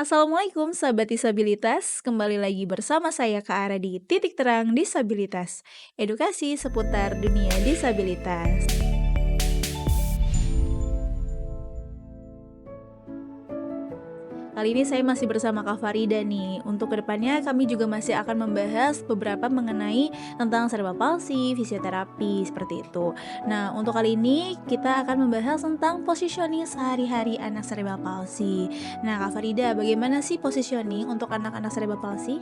Assalamualaikum sahabat disabilitas, kembali lagi bersama saya Kak Ara di Titik Terang Disabilitas, edukasi seputar dunia disabilitas. Kali ini saya masih bersama Kak Farida nih. Untuk kedepannya kami juga masih akan membahas beberapa mengenai tentang cerebral palsy, fisioterapi, seperti itu. Nah, untuk kali ini kita akan membahas tentang positioning sehari-hari anak cerebral palsy. Nah, Kak Farida, bagaimana sih positioning untuk anak-anak cerebral palsy?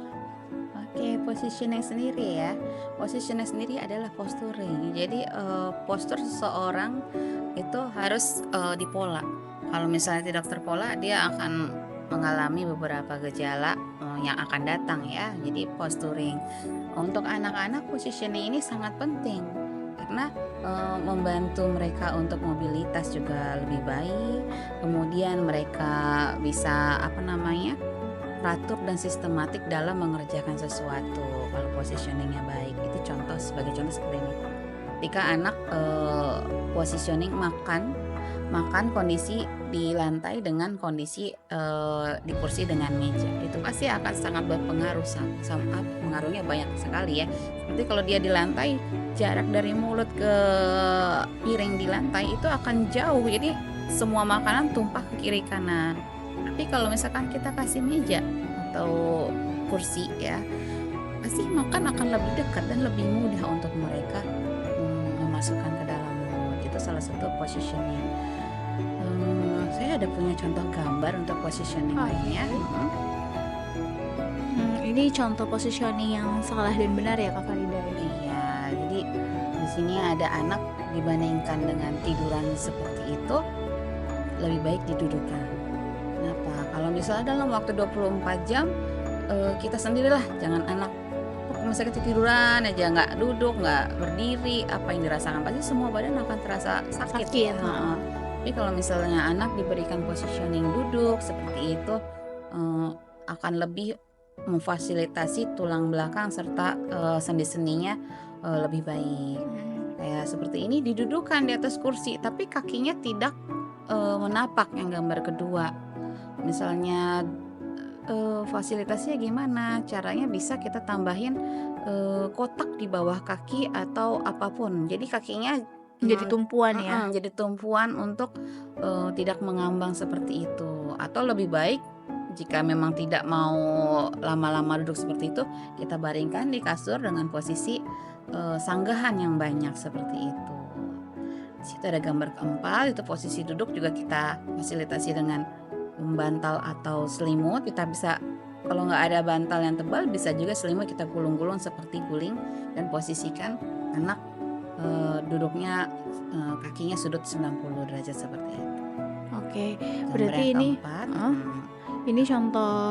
Oke, positioning sendiri ya. Positioning sendiri adalah posturing. Jadi, postur seseorang itu harus, dipola. Kalau misalnya tidak terpola, dia akan mengalami beberapa gejala, yang akan datang ya. Jadi posturing. Untuk anak-anak positioning ini sangat penting karena, membantu mereka untuk mobilitas juga lebih baik, kemudian mereka bisa, teratur dan sistematik dalam mengerjakan sesuatu. Kalau positioningnya baik, itu sebagai contoh seperti ini. Ketika anak positioning makan kondisi di lantai dengan kondisi di kursi dengan meja, itu pasti akan sangat berpengaruh. Pengaruhnya banyak sekali ya. Seperti kalau dia di lantai, jarak dari mulut ke piring di lantai itu akan jauh. Jadi semua makanan tumpah ke kiri kanan. Tapi kalau misalkan kita kasih meja atau kursi ya, pasti makan akan lebih dekat dan lebih mudah untuk mereka memasukkan ke dalam mulut. Itu salah satu positioning. Saya ada punya contoh gambar untuk positioning lainnya. Ini contoh positioning yang salah dan benar ya Kak Farida? Iya, jadi di sini ada anak dibandingkan dengan tiduran seperti itu, lebih baik didudukan. Kenapa? Kalau misalnya dalam waktu 24 jam, kita sendirilah, jangan anak misalnya ketiduran aja, nggak duduk, nggak berdiri, apa yang dirasakan? Pasti semua badan akan terasa sakit ya. Heeh. Tapi kalau misalnya anak diberikan positioning duduk seperti itu, akan lebih memfasilitasi tulang belakang serta sendi-sendinya lebih baik. Kayak seperti ini didudukan di atas kursi, tapi kakinya tidak menapak yang gambar kedua. Misalnya fasilitasnya gimana? Caranya bisa kita tambahin kotak di bawah kaki atau apapun. Jadi kakinya Jadi tumpuan ya? jadi tumpuan untuk tidak mengambang seperti itu. Atau lebih baik jika memang tidak mau lama-lama duduk seperti itu, kita baringkan di kasur dengan posisi sanggahan yang banyak seperti itu. Di situ ada gambar keempat, itu posisi duduk juga kita fasilitasi dengan bantal atau selimut. Kita bisa, kalau nggak ada bantal yang tebal, bisa juga selimut kita gulung-gulung seperti guling dan posisikan anak duduknya kakinya sudut 90 derajat seperti itu. Oke, Gambar berarti yang ini keempat, ini contoh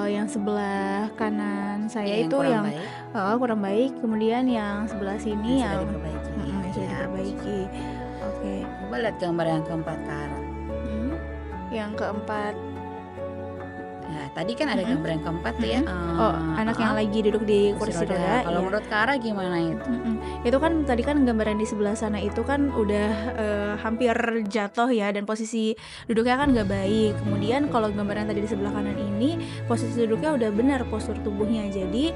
yang sebelah kanan saya yang itu kurang yang baik kurang baik, kemudian yang sebelah sini yang sudah yang diperbaiki. yang sudah Ya, diperbaiki. Oke. coba lihat gambar yang keempat Kara. Yang keempat. Ya, tadi kan ada gambar yang keempat tuh ya. Oh, anak yang lagi duduk di kursi roda. Kalau ya. menurut Kara gimana itu? Itu kan tadi kan gambaran di sebelah sana itu kan udah hampir jatuh ya, dan posisi duduknya kan nggak baik. Kemudian kalau gambaran tadi di sebelah kanan ini posisi duduknya udah benar postur tubuhnya. Jadi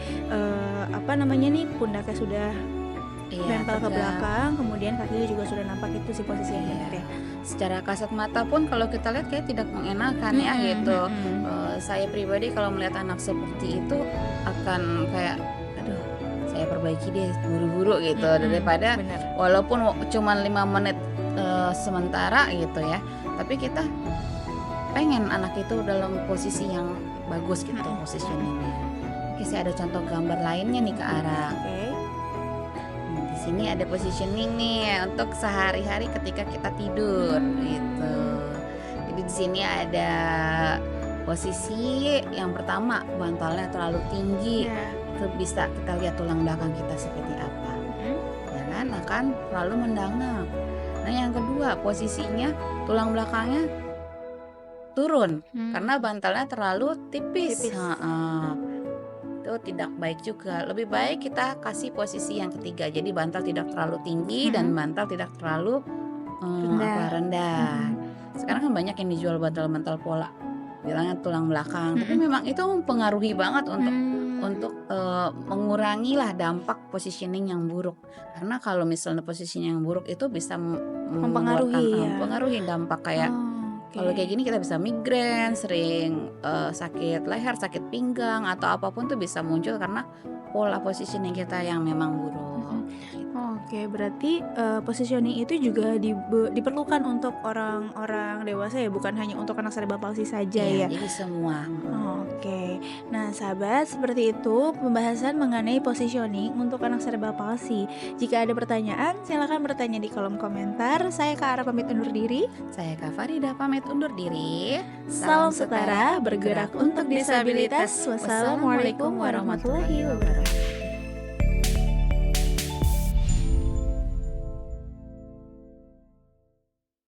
pundaknya sudah nempel ke belakang, kemudian kakinya juga sudah nampak. Itu sih posisi yang benar ya. Secara kasat mata pun kalau kita lihat kayak tidak mengenakan ya gitu. Saya pribadi kalau melihat anak seperti itu akan kayak, aduh, saya perbaiki deh buru-buru gitu, daripada Benar. walaupun cuma 5 menit sementara gitu ya, tapi kita pengen anak itu dalam posisi yang bagus gitu, positioningnya. Oke, saya ada contoh gambar lainnya nih ke arah. Oke. Di sini ada positioning nih untuk sehari-hari ketika kita tidur gitu. Jadi di sini ada posisi yang pertama, bantalnya terlalu tinggi. Ya. Itu bisa kita lihat tulang belakang kita seperti apa. Ya kan, akan terlalu mendangak. Nah, yang kedua, posisinya tulang belakangnya turun karena bantalnya terlalu tipis. Itu tidak baik juga. Lebih baik kita kasih posisi yang ketiga. Jadi bantal tidak terlalu tinggi dan bantal tidak terlalu rendah. Sekarang kan banyak yang dijual bantal-bantal pola. bilangnya tulang belakang, tapi Mhm. memang itu mempengaruhi banget Mmm. mengurangilah dampak positioning yang buruk. Karena kalau misalnya positioning yang buruk itu bisa mengeluarkan Mempengaruhi ya? mempengaruhi dampak kayak Oke. kalau kayak gini kita bisa migrain, sering, sakit leher, sakit pinggang, atau apapun tuh bisa muncul karena pola positioning kita yang memang buruk, Mhm. kayak gitu. Oke, berarti, positioning itu juga diperlukan untuk orang-orang dewasa ya, bukan hanya untuk anak cerebral palsy saja Iya, ya? jadi semua, Oke. Nah, sahabat, seperti itu pembahasan mengenai positioning untuk anak cerebral palsy. Jika ada pertanyaan, silakan bertanya di kolom komentar. Saya Kak Ara pamit undur diri. Saya Kak Farida pamit undur diri. Salam Salam setara, setara, bergerak bergerak untuk untuk disabilitas. disabilitas. Wassalamualaikum Wassalamualaikum warahmatullahi warahmatullahi wabarakatuh. wabarakatuh.